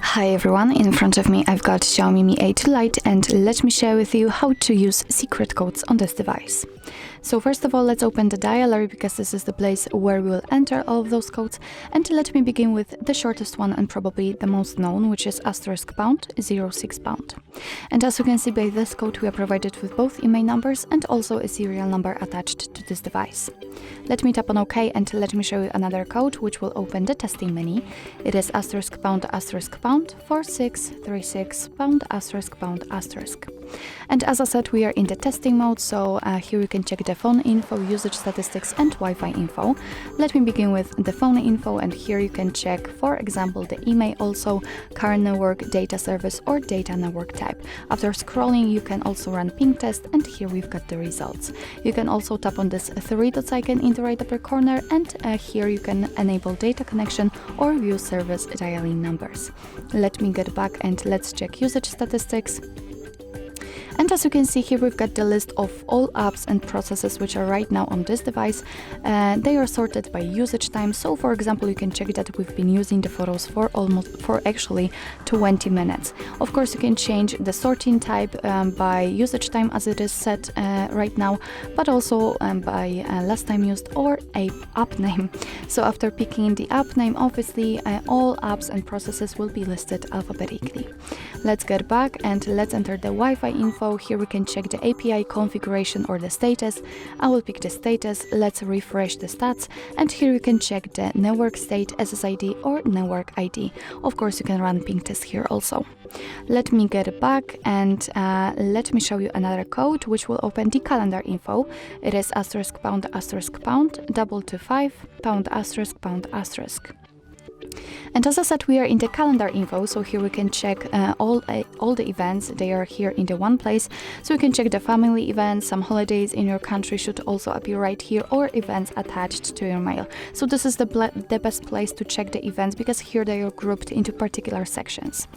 Hi everyone, in front of me I've got XIAOMI A2 Lite, and let me share with you how to use secret codes on this device. So first of all, let's open the diary, because this is the place where we will enter all of those codes, and let me begin with the shortest one and probably the most known, which is *#06#. And as you can see by this code, we are provided with both IMEI numbers and also a serial number attached to this device. Let me tap on OK, and let me show you another code which will open the testing menu. It is *#4636#*##*#. And as I said, we are in the testing mode, so here you can check the phone info, usage statistics and Wi-Fi info. Let me begin with the phone info, and here you can check, for example, the IMEI, also current network, data service or data network type. After scrolling, you can also run ping test, and here we've got the results. You can also tap on this three dots icon in the right upper corner, and here you can enable data connection or view service dialing numbers. Let me get back and let's check usage statistics. And as you can see here, we've got the list of all apps and processes which are right now on this device. They are sorted by usage time. So for example, you can check that we've been using the photos for actually 20 minutes. Of course, you can change the sorting type by usage time as it is set right now, but also by last time used or a app name. So after picking the app name, obviously all apps and processes will be listed alphabetically. Let's get back and let's enter the Wi-Fi info. Here we can check the API configuration or the status. I will pick the status. Let's refresh the stats, and here you can check the network state, SSID or network ID. Of course, you can run ping test here also. Let me get back and let me show you another code which will open the calendar info. It is *##*225#*##*#. And as I said, we are in the calendar info, so here we can check all the events. They are here in the one place, so you can check the family events. Some holidays in your country should also appear right here, or events attached to your mail. So this is the best place to check the events, because here they are grouped into particular sections.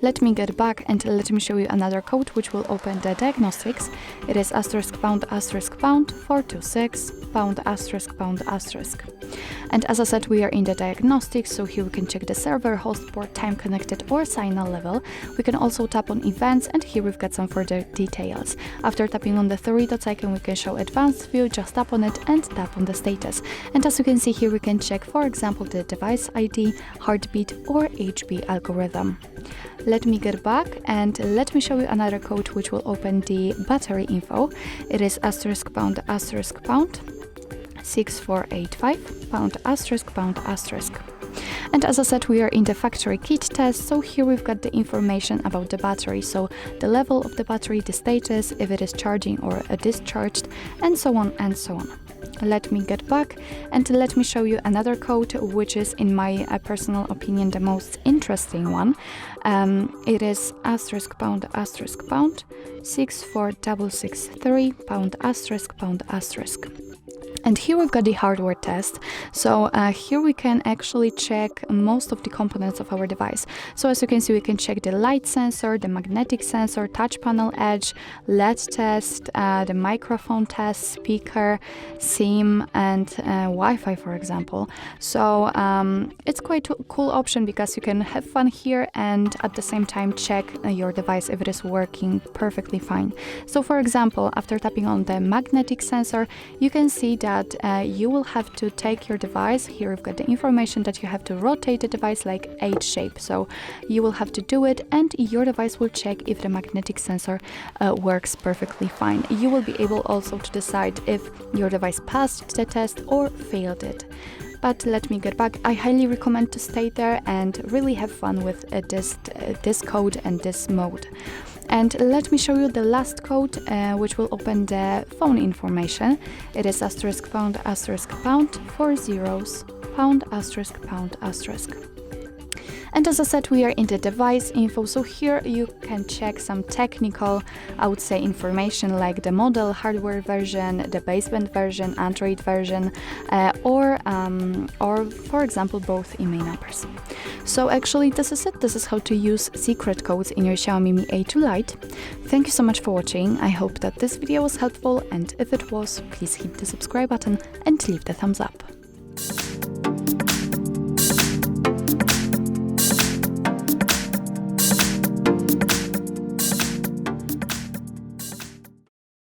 Let me get back and let me show you another code which will open the diagnostics. It is *##426#*##*#. And as I said, we are in the diagnostics, so here we can check the server, host port, time connected or signal level. We can also tap on events, and here we've got some further details. After tapping on the three dots icon, we can show advanced view. Just tap on it and tap on the status. And as you can see here, we can check, for example, the device ID, heartbeat or HB algorithm. Let me get back and let me show you another code which will open the battery info. It is *##6485#*##. And as I said, we are in the factory kit test, so here we've got the information about the battery, so the level of the battery, the status, if it is charging or discharged, and so on and so on. Let me get back and let me show you another code which is, in my personal opinion, the most interesting one. It is *##64663###. And here we've got the hardware test. So here we can actually check most of the components of our device. So as you can see, we can check the light sensor, the magnetic sensor, touch panel edge, LED test, the microphone test, speaker, SIM, and Wi-Fi, for example. So it's quite a cool option, because you can have fun here and at the same time check your device if it is working perfectly fine. So for example, after tapping on the magnetic sensor, you can see that you will have to take your device. Here we've got the information that you have to rotate the device like H shape. So you will have to do it, and your device will check if the magnetic sensor works perfectly fine. You will be able also to decide if your device passed the test or failed it. But let me get back. I highly recommend to stay there and really have fun with this code and this mode. And let me show you the last code which will open the phone information. It is *##4 zeros ###. And as I said, we are in the device info, so here you can check some technical, I would say, information like the model, hardware version, the baseband version, Android version, or for example both IMEI numbers. So actually this is it. This is how to use secret codes in your Xiaomi Mi A2 Lite. Thank you so much for watching. I hope that this video was helpful, and if it was, please hit the subscribe button and leave the thumbs up.